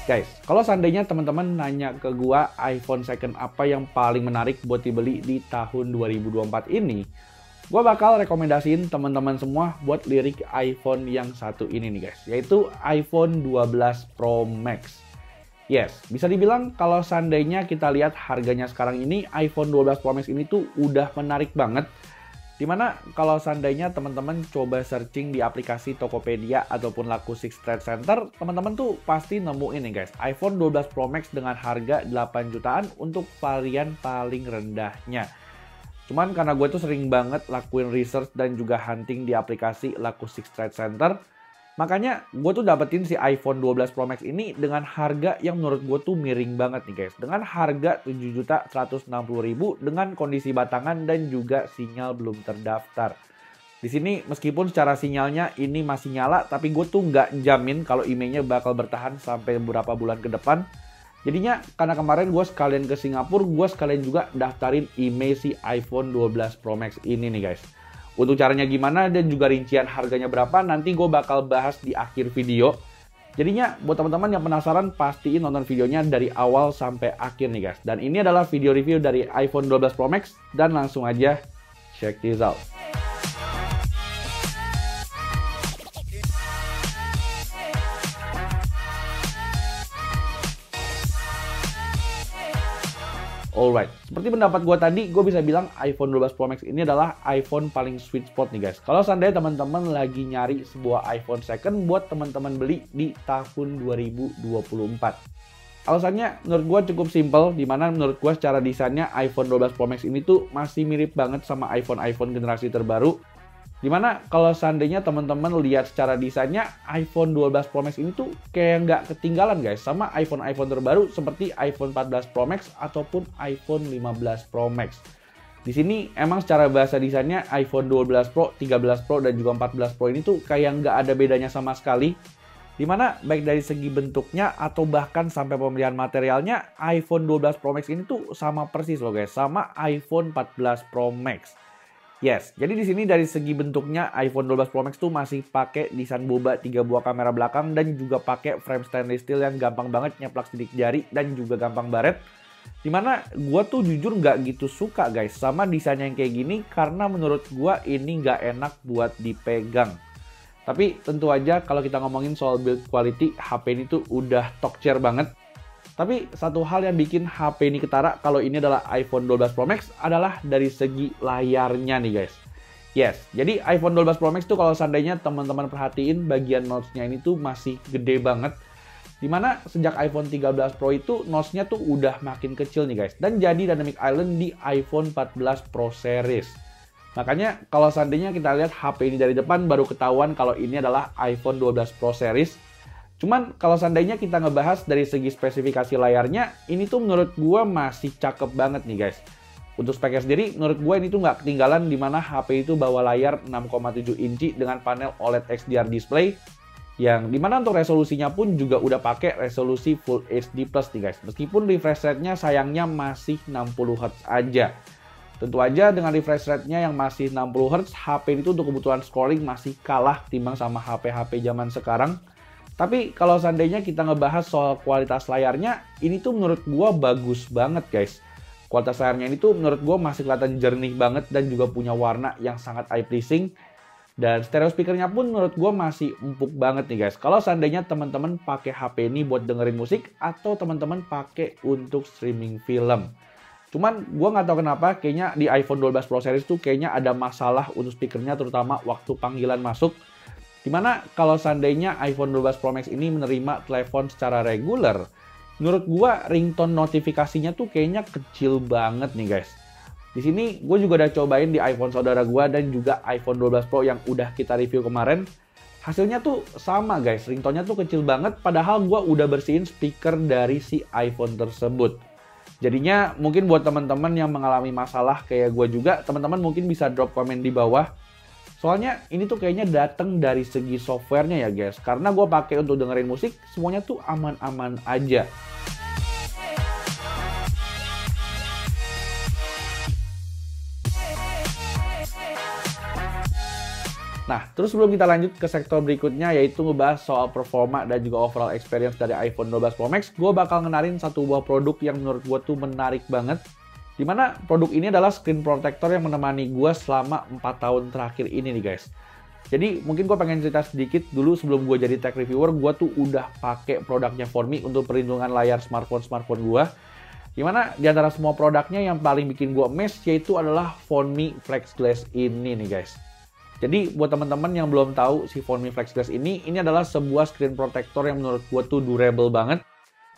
Guys, kalau seandainya teman-teman nanya ke gua iPhone second apa yang paling menarik buat dibeli di tahun 2024 ini, gua bakal rekomendasiin teman-teman semua buat lirik iPhone yang satu ini nih guys, yaitu iPhone 12 Pro Max. Yes, bisa dibilang kalau seandainya kita lihat harganya sekarang ini, iPhone 12 Pro Max ini tuh udah menarik banget. Dimana kalau seandainya teman-teman coba searching di aplikasi Tokopedia ataupun laku Six Trade Center, teman-teman tuh pasti nemuin nih guys, iPhone 12 Pro Max dengan harga 8 jutaan untuk varian paling rendahnya. Cuman karena gue tuh sering banget lakuin research dan juga hunting di aplikasi laku Six Trade Center, makanya gue tuh dapetin si iPhone 12 Pro Max ini dengan harga yang menurut gue tuh miring banget nih guys. Dengan harga 7.160.000 dengan kondisi batangan dan juga sinyal belum terdaftar. Di sini meskipun secara sinyalnya ini masih nyala, tapi gue tuh nggak jamin kalau IMEI-nya bakal bertahan sampai beberapa bulan ke depan. Jadinya karena kemarin gue sekalian ke Singapura, gue sekalian juga daftarin IMEI si iPhone 12 Pro Max ini nih guys. Untuk caranya gimana dan juga rincian harganya berapa nanti gue bakal bahas di akhir video. Jadinya buat teman-teman yang penasaran pastiin nonton videonya dari awal sampai akhir nih guys. Dan ini adalah video review dari iPhone 12 Pro Max dan langsung aja check this out. Alright, seperti pendapat gue tadi, gue bisa bilang iPhone 12 Pro Max ini adalah iPhone paling sweet spot nih guys. Kalau seandainya teman-teman lagi nyari sebuah iPhone second buat teman-teman beli di tahun 2024. Alasannya menurut gue cukup simple, dimana menurut gue secara desainnya iPhone 12 Pro Max ini tuh masih mirip banget sama iPhone generasi terbaru. Dimana kalau seandainya teman-teman lihat secara desainnya, iPhone 12 Pro Max ini tuh kayak nggak ketinggalan guys sama iPhone terbaru seperti iPhone 14 Pro Max ataupun iPhone 15 Pro Max. Di sini emang secara bahasa desainnya iPhone 12 Pro, 13 Pro, dan juga 14 Pro ini tuh kayak nggak ada bedanya sama sekali. Dimana baik dari segi bentuknya atau bahkan sampai pemilihan materialnya, iPhone 12 Pro Max ini tuh sama persis loh guys, sama iPhone 14 Pro Max. Yes, jadi di sini dari segi bentuknya iPhone 12 Pro Max tuh masih pakai desain boba 3 buah kamera belakang dan juga pakai frame stainless steel yang gampang banget nyeplak sidik jari dan juga gampang baret. Dimana gue tuh jujur nggak gitu suka guys sama desain yang kayak gini karena menurut gue ini nggak enak buat dipegang. Tapi tentu aja kalau kita ngomongin soal build quality, HP ini tuh udah top tier banget. Tapi satu hal yang bikin HP ini ketara kalau ini adalah iPhone 12 Pro Max adalah dari segi layarnya nih guys. Yes, jadi iPhone 12 Pro Max tuh kalau seandainya teman-teman perhatiin bagian notch-nya ini tuh masih gede banget. Dimana sejak iPhone 13 Pro itu notch-nya tuh udah makin kecil nih guys. Dan jadi Dynamic Island di iPhone 14 Pro Series. Makanya kalau seandainya kita lihat HP ini dari depan baru ketahuan kalau ini adalah iPhone 12 Pro Series. Cuman kalau seandainya kita ngebahas dari segi spesifikasi layarnya, ini tuh menurut gue masih cakep banget nih guys. Untuk speknya sendiri, menurut gue ini tuh nggak ketinggalan dimana HP itu bawa layar 6,7 inci dengan panel OLED XDR display. Yang dimana untuk resolusinya pun juga udah pakai resolusi Full HD Plus nih guys. Meskipun refresh rate-nya sayangnya masih 60 Hz aja. Tentu aja dengan refresh rate-nya yang masih 60 Hz, HP itu untuk kebutuhan scrolling masih kalah timbang sama HP-HP zaman sekarang. Tapi kalau seandainya kita ngebahas soal kualitas layarnya, ini tuh menurut gua bagus banget guys. Kualitas layarnya ini tuh menurut gua masih kelihatan jernih banget dan juga punya warna yang sangat eye pleasing. Dan stereo speakernya pun menurut gua masih empuk banget nih guys. Kalau seandainya teman-teman pakai HP ini buat dengerin musik atau teman-teman pakai untuk streaming film. Cuman gua nggak tahu kenapa kayaknya di iPhone 12 Pro Series tuh kayaknya ada masalah untuk speakernya terutama waktu panggilan masuk. Dimana kalau seandainya iPhone 12 Pro Max ini menerima telepon secara reguler, menurut gua ringtone notifikasinya tuh kayaknya kecil banget nih guys. Di sini gue juga udah cobain di iPhone saudara gua dan juga iPhone 12 Pro yang udah kita review kemarin. Hasilnya tuh sama guys, ringtone-nya tuh kecil banget padahal gua udah bersihin speaker dari si iPhone tersebut. Jadinya mungkin buat teman-teman yang mengalami masalah kayak gua juga, teman-teman mungkin bisa drop komen di bawah. Soalnya ini tuh kayaknya datang dari segi softwarenya ya guys. Karena gue pakai untuk dengerin musik, semuanya tuh aman-aman aja. Nah, terus sebelum kita lanjut ke sektor berikutnya, yaitu ngebahas soal performa dan juga overall experience dari iPhone 12 Pro Max, gue bakal ngenalin satu buah produk yang menurut gue tuh menarik banget. Dimana produk ini adalah screen protector yang menemani gue selama 4 tahun terakhir ini nih guys. Jadi mungkin gue pengen cerita sedikit dulu sebelum gue jadi tech reviewer, gue tuh udah pakai produknya Phone-me untuk perlindungan layar smartphone gue. Dimana di antara semua produknya yang paling bikin gue amazed yaitu adalah Phone-me Flex Glass ini nih guys. Jadi buat teman-teman yang belum tahu si Phone-me Flex Glass ini adalah sebuah screen protector yang menurut gue tuh durable banget.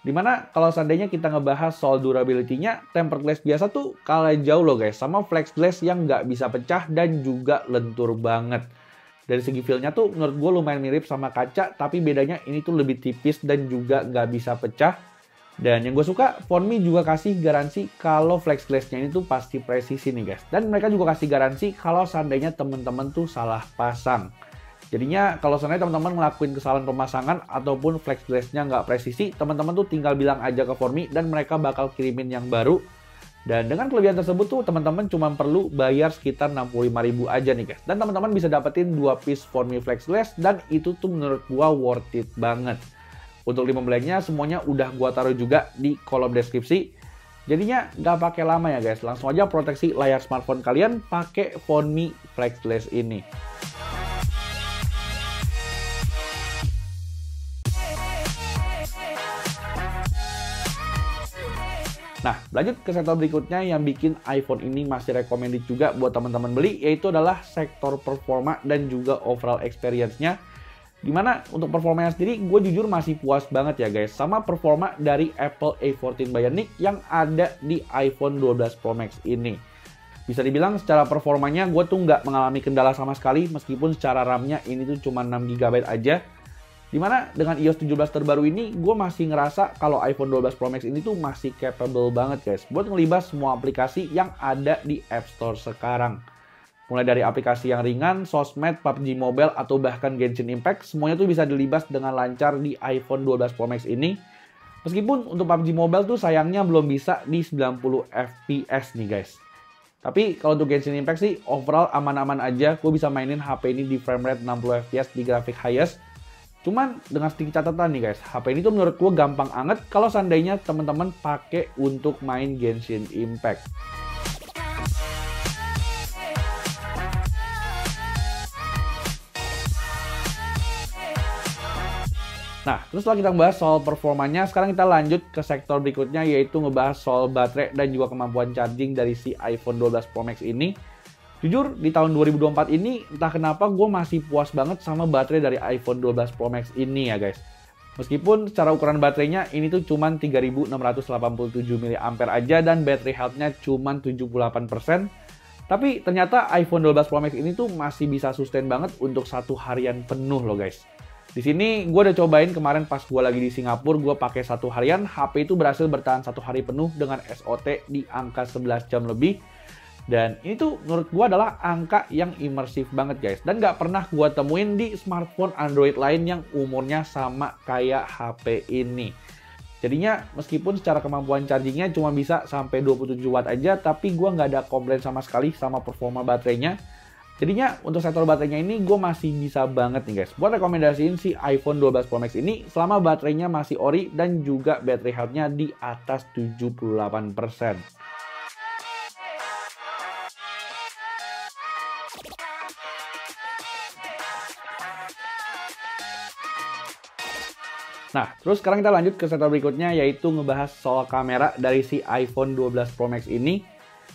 Dimana kalau seandainya kita ngebahas soal durability-nya, tempered glass biasa tuh kalah jauh loh guys sama Flex Glass yang nggak bisa pecah dan juga lentur banget. Dari segi feel-nya tuh menurut gue lumayan mirip sama kaca, tapi bedanya ini tuh lebih tipis dan juga nggak bisa pecah. Dan yang gue suka, Phone-me juga kasih garansi kalau flex glass-nya ini tuh pasti presisi nih guys. Dan mereka juga kasih garansi kalau seandainya teman-teman tuh salah pasang. Jadinya kalau seandainya teman-teman ngelakuin kesalahan pemasangan ataupun flex glass-nya nggak presisi, teman-teman tuh tinggal bilang aja ke Phone-me dan mereka bakal kirimin yang baru. Dan dengan kelebihan tersebut tuh teman-teman cuma perlu bayar sekitar 65.000 aja nih guys. Dan teman-teman bisa dapetin 2 piece Phone-me flex glass dan itu tuh menurut gua worth it banget. Untuk link pembeliannya semuanya udah gua taruh juga di kolom deskripsi. Jadinya nggak pakai lama ya guys, langsung aja proteksi layar smartphone kalian pakai Phone-me Flex Glass ini. Nah, lanjut ke sektor berikutnya yang bikin iPhone ini masih recommended juga buat teman-teman beli, yaitu adalah sektor performa dan juga overall experience-nya. Dimana untuk performanya sendiri, gue jujur masih puas banget ya guys sama performa dari Apple A14 Bionic yang ada di iPhone 12 Pro Max ini. Bisa dibilang secara performanya gue tuh nggak mengalami kendala sama sekali meskipun secara RAM-nya ini tuh cuma 6 GB aja. Dimana dengan iOS 17 terbaru ini, gue masih ngerasa kalau iPhone 12 Pro Max ini tuh masih capable banget guys buat ngelibas semua aplikasi yang ada di App Store sekarang. Mulai dari aplikasi yang ringan, sosmed, PUBG Mobile, atau bahkan Genshin Impact, semuanya tuh bisa dilibas dengan lancar di iPhone 12 Pro Max ini. Meskipun untuk PUBG Mobile tuh sayangnya belum bisa di 90 FPS nih guys. Tapi kalau untuk Genshin Impact sih overall aman-aman aja, gue bisa mainin HP ini di frame rate 60 FPS di grafik highest. Cuman dengan sedikit catatan nih guys, HP ini tuh menurut gue gampang anget kalau seandainya teman-teman pakai untuk main Genshin Impact. Nah, terus setelah kita ngebahas soal performanya, sekarang kita lanjut ke sektor berikutnya yaitu ngebahas soal baterai dan juga kemampuan charging dari si iPhone 12 Pro Max ini. Jujur, di tahun 2024 ini, entah kenapa gue masih puas banget sama baterai dari iPhone 12 Pro Max ini ya guys. Meskipun secara ukuran baterainya ini tuh cuma 3687 mAh aja dan battery health-nya cuma 78%. Tapi ternyata iPhone 12 Pro Max ini tuh masih bisa sustain banget untuk satu harian penuh loh guys. Di sini gue udah cobain kemarin pas gue lagi di Singapura, gue pakai satu harian, HP itu berhasil bertahan satu hari penuh dengan SOT di angka 11 jam lebih. Dan ini tuh menurut gue adalah angka yang imersif banget guys. Dan nggak pernah gue temuin di smartphone Android lain yang umurnya sama kayak HP ini. Jadinya meskipun secara kemampuan chargingnya cuma bisa sampai 27 watt aja, tapi gue nggak ada komplain sama sekali sama performa baterainya. Jadinya untuk sektor baterainya ini gue masih bisa banget nih guys buat rekomendasiin si iPhone 12 Pro Max ini selama baterainya masih ori dan juga battery health-nya di atas 78%. Nah, terus sekarang kita lanjut ke sektor berikutnya yaitu ngebahas soal kamera dari si iPhone 12 Pro Max ini.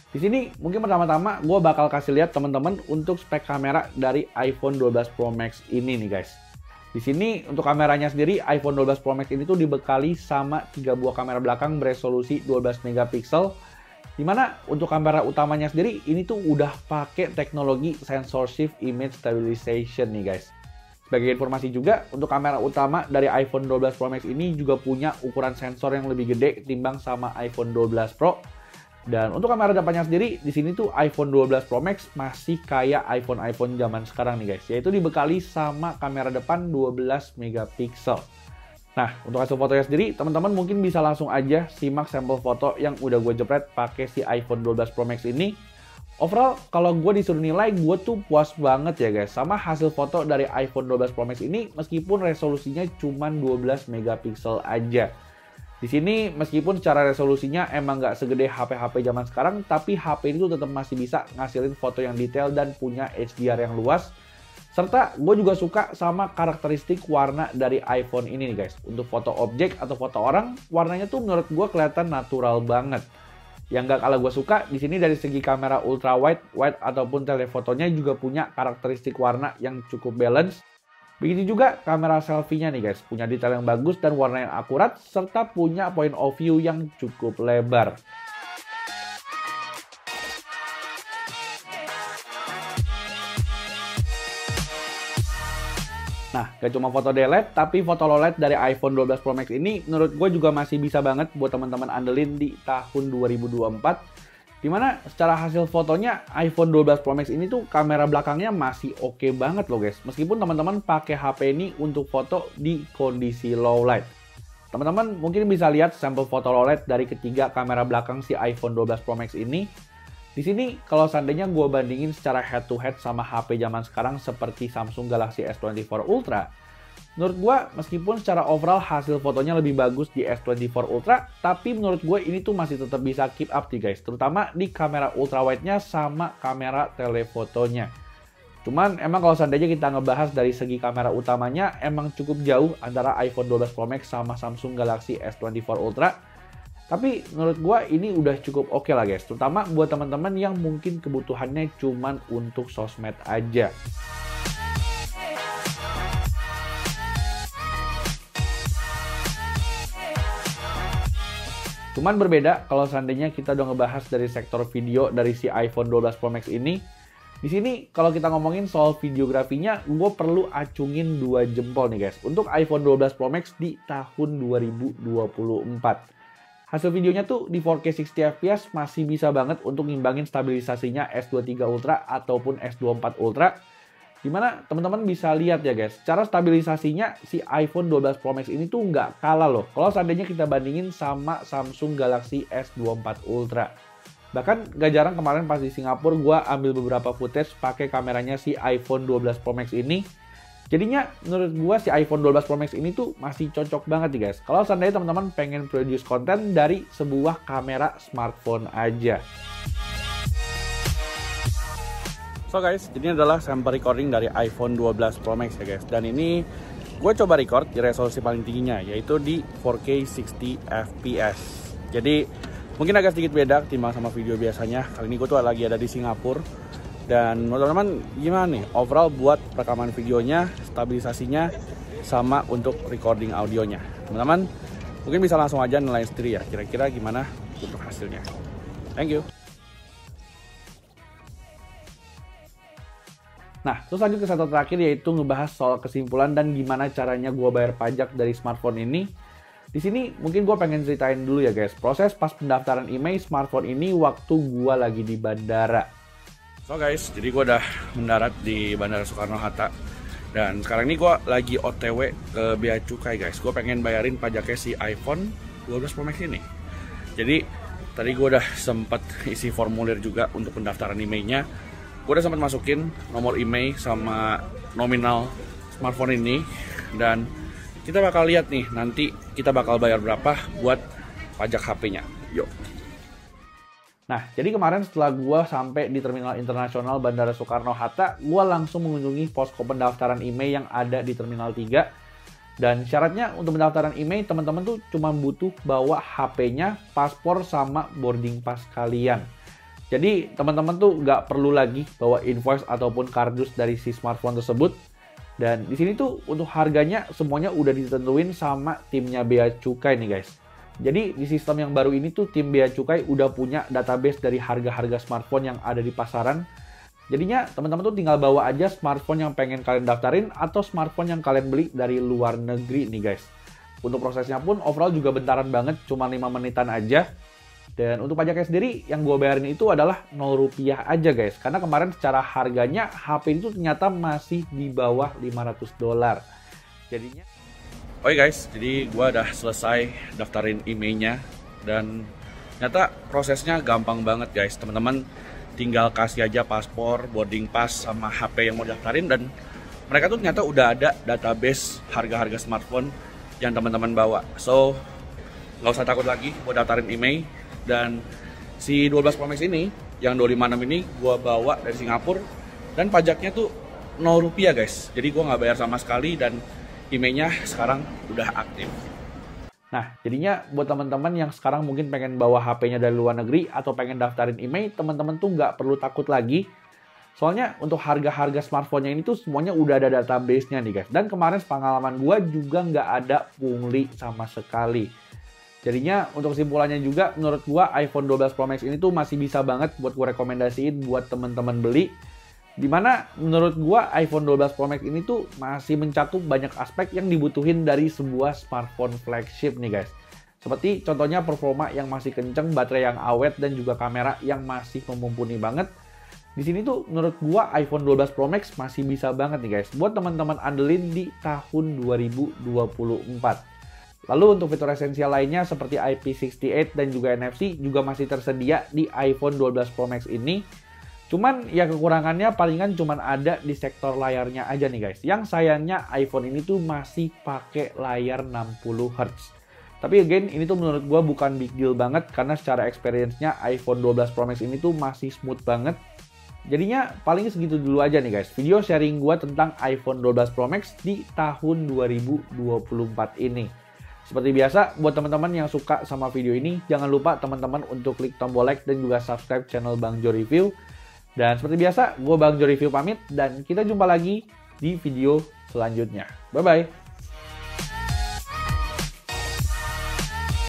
Di sini mungkin pertama-tama gue bakal kasih lihat teman-teman untuk spek kamera dari iPhone 12 Pro Max ini nih guys. Di sini untuk kameranya sendiri iPhone 12 Pro Max ini tuh dibekali sama 3 buah kamera belakang beresolusi 12 megapiksel. Dimana untuk kamera utamanya sendiri ini tuh udah pakai teknologi sensor shift image stabilization nih guys. Sebagai informasi juga, untuk kamera utama dari iPhone 12 Pro Max ini juga punya ukuran sensor yang lebih gede ketimbang sama iPhone 12 Pro. Dan untuk kamera depannya sendiri, di sini tuh iPhone 12 Pro Max masih kayak iPhone zaman sekarang nih guys, yaitu dibekali sama kamera depan 12 megapiksel. Nah, untuk hasil fotonya sendiri, teman-teman mungkin bisa langsung aja simak sampel foto yang udah gue jepret pakai si iPhone 12 Pro Max ini. Overall, kalau gue disuruh nilai, gue tuh puas banget ya guys sama hasil foto dari iPhone 12 Pro Max ini meskipun resolusinya cuma 12 megapiksel aja. Di sini meskipun secara resolusinya emang nggak segede HP-HP zaman sekarang, tapi HP ini tuh tetap masih bisa ngasilin foto yang detail dan punya HDR yang luas. Serta gue juga suka sama karakteristik warna dari iPhone ini nih guys. Untuk foto objek atau foto orang, warnanya tuh menurut gue kelihatan natural banget. Yang nggak kalah gue suka di sini dari segi kamera ultra wide, wide ataupun telefotonya juga punya karakteristik warna yang cukup balance. Begitu juga kamera selfie-nya nih guys, punya detail yang bagus dan warna yang akurat serta punya point of view yang cukup lebar. Nah, gak cuma foto delete, tapi foto low light dari iPhone 12 Pro Max ini menurut gue juga masih bisa banget buat teman-teman andelin di tahun 2024. Dimana secara hasil fotonya iPhone 12 Pro Max ini tuh kamera belakangnya masih oke banget loh guys. Meskipun teman-teman pakai HP ini untuk foto di kondisi low light. Teman-teman mungkin bisa lihat sampel foto low light dari ketiga kamera belakang si iPhone 12 Pro Max ini. Di sini kalau seandainya gue bandingin secara head to head sama HP zaman sekarang seperti Samsung Galaxy S24 Ultra, menurut gue meskipun secara overall hasil fotonya lebih bagus di S24 Ultra, tapi menurut gue ini tuh masih tetap bisa keep up nih guys, terutama di kamera ultra wide-nya sama kamera telefotonya. Cuman emang kalau seandainya kita ngebahas dari segi kamera utamanya, emang cukup jauh antara iPhone 12 Pro Max sama Samsung Galaxy S24 Ultra. Tapi menurut gue ini udah cukup oke lah guys, terutama buat teman-teman yang mungkin kebutuhannya cuman untuk sosmed aja. Cuman berbeda kalau seandainya kita udah ngebahas dari sektor video dari si iPhone 12 Pro Max ini. Di sini kalau kita ngomongin soal videografinya, gue perlu acungin 2 jempol nih guys untuk iPhone 12 Pro Max di tahun 2024. Hasil videonya tuh di 4K 60fps masih bisa banget untuk ngimbangin stabilisasinya S23 Ultra ataupun S24 Ultra. Dimana teman-teman bisa lihat ya guys, cara stabilisasinya si iPhone 12 Pro Max ini tuh nggak kalah loh. Kalau seandainya kita bandingin sama Samsung Galaxy S24 Ultra. Bahkan gak jarang kemarin pas di Singapura gue ambil beberapa footage pakai kameranya si iPhone 12 Pro Max ini. Jadinya menurut gue si iPhone 12 Pro Max ini tuh masih cocok banget nih guys. Kalau seandainya teman-teman pengen produce konten dari sebuah kamera smartphone aja. So guys, ini adalah sampel recording dari iPhone 12 Pro Max ya guys. Dan ini gue coba record di resolusi paling tingginya, yaitu di 4K 60fps. Jadi mungkin agak sedikit beda ketimbang sama video biasanya. Kali ini gue tuh lagi ada di Singapura. Dan menurut teman-teman gimana nih overall buat rekaman videonya, stabilisasinya, sama untuk recording audionya. Teman-teman mungkin bisa langsung aja nilai sendiri ya, kira-kira gimana untuk hasilnya. Thank you. Nah, terus lanjut ke satu terakhir yaitu ngebahas soal kesimpulan dan gimana caranya gue bayar pajak dari smartphone ini. Di sini mungkin gue pengen ceritain dulu ya guys, proses pas pendaftaran email smartphone ini waktu gue lagi di bandara. So guys, jadi gue udah mendarat di Bandara Soekarno-Hatta. Dan sekarang ini gue lagi OTW ke Bea Cukai guys. Gue pengen bayarin pajaknya si iPhone 12 Pro Max ini. Jadi tadi gue udah sempet isi formulir juga untuk pendaftaran emailnya. Gue udah sempet masukin nomor email sama nominal smartphone ini. Dan kita bakal lihat nih, nanti kita bakal bayar berapa buat pajak HP-nya. Yuk. Nah, jadi kemarin setelah gue sampai di Terminal Internasional Bandara Soekarno-Hatta, gue langsung mengunjungi posko pendaftaran email yang ada di Terminal 3. Dan syaratnya untuk pendaftaran email, teman-teman tuh cuma butuh bawa HP-nya, paspor, sama boarding pass kalian. Jadi, teman-teman tuh nggak perlu lagi bawa invoice ataupun kardus dari si smartphone tersebut. Dan di sini tuh untuk harganya semuanya udah ditentuin sama timnya Bea Cukai nih guys. Jadi di sistem yang baru ini tuh tim Bea Cukai udah punya database dari harga-harga smartphone yang ada di pasaran. Jadinya teman-teman tuh tinggal bawa aja smartphone yang pengen kalian daftarin atau smartphone yang kalian beli dari luar negeri nih guys. Untuk prosesnya pun overall juga bentaran banget, cuma 5 menitan aja. Dan untuk pajaknya sendiri yang gue bayarin itu adalah 0 rupiah aja guys. Karena kemarin secara harganya HP itu ternyata masih di bawah $500. Jadinya oke guys, jadi gue udah selesai daftarin emailnya dan ternyata prosesnya gampang banget guys. Teman-teman tinggal kasih aja paspor, boarding pass, sama HP yang mau daftarin, dan mereka tuh ternyata udah ada database harga-harga smartphone yang teman-teman bawa. So, nggak usah takut lagi buat daftarin IMEI. Dan si 12 Pro Max ini, yang 256 ini, gue bawa dari Singapura, dan pajaknya tuh 0 rupiah guys. Jadi gue nggak bayar sama sekali, dan IMEI-nya sekarang udah aktif. Nah, jadinya buat teman-teman yang sekarang mungkin pengen bawa HP-nya dari luar negeri atau pengen daftarin IMEI, teman-teman tuh nggak perlu takut lagi. Soalnya untuk harga-harga smartphone-nya ini tuh semuanya udah ada database-nya nih guys. Dan kemarin pengalaman gue juga nggak ada pungli sama sekali. Jadinya untuk kesimpulannya juga, menurut gue iPhone 12 Pro Max ini tuh masih bisa banget buat gue rekomendasiin buat teman-teman beli. Dimana menurut gua iPhone 12 Pro Max ini tuh masih mencakup banyak aspek yang dibutuhin dari sebuah smartphone flagship nih guys. Seperti contohnya performa yang masih kenceng, baterai yang awet, dan juga kamera yang masih mumpuni banget. Di sini tuh menurut gua iPhone 12 Pro Max masih bisa banget nih guys buat teman-teman andelin di tahun 2024. Lalu untuk fitur esensial lainnya seperti IP68 dan juga NFC juga masih tersedia di iPhone 12 Pro Max ini. Cuman ya kekurangannya palingan cuman ada di sektor layarnya aja nih guys. Yang sayangnya iPhone ini tuh masih pakai layar 60 Hz. Tapi again ini tuh menurut gue bukan big deal banget karena secara experience-nya iPhone 12 Pro Max ini tuh masih smooth banget. Jadinya paling segitu dulu aja nih guys. Video sharing gue tentang iPhone 12 Pro Max di tahun 2024 ini. Seperti biasa, buat teman-teman yang suka sama video ini, jangan lupa teman-teman untuk klik tombol like dan juga subscribe channel Bang Jo Review. Dan seperti biasa, gue Bang Jo Review pamit dan kita jumpa lagi di video selanjutnya. Bye-bye.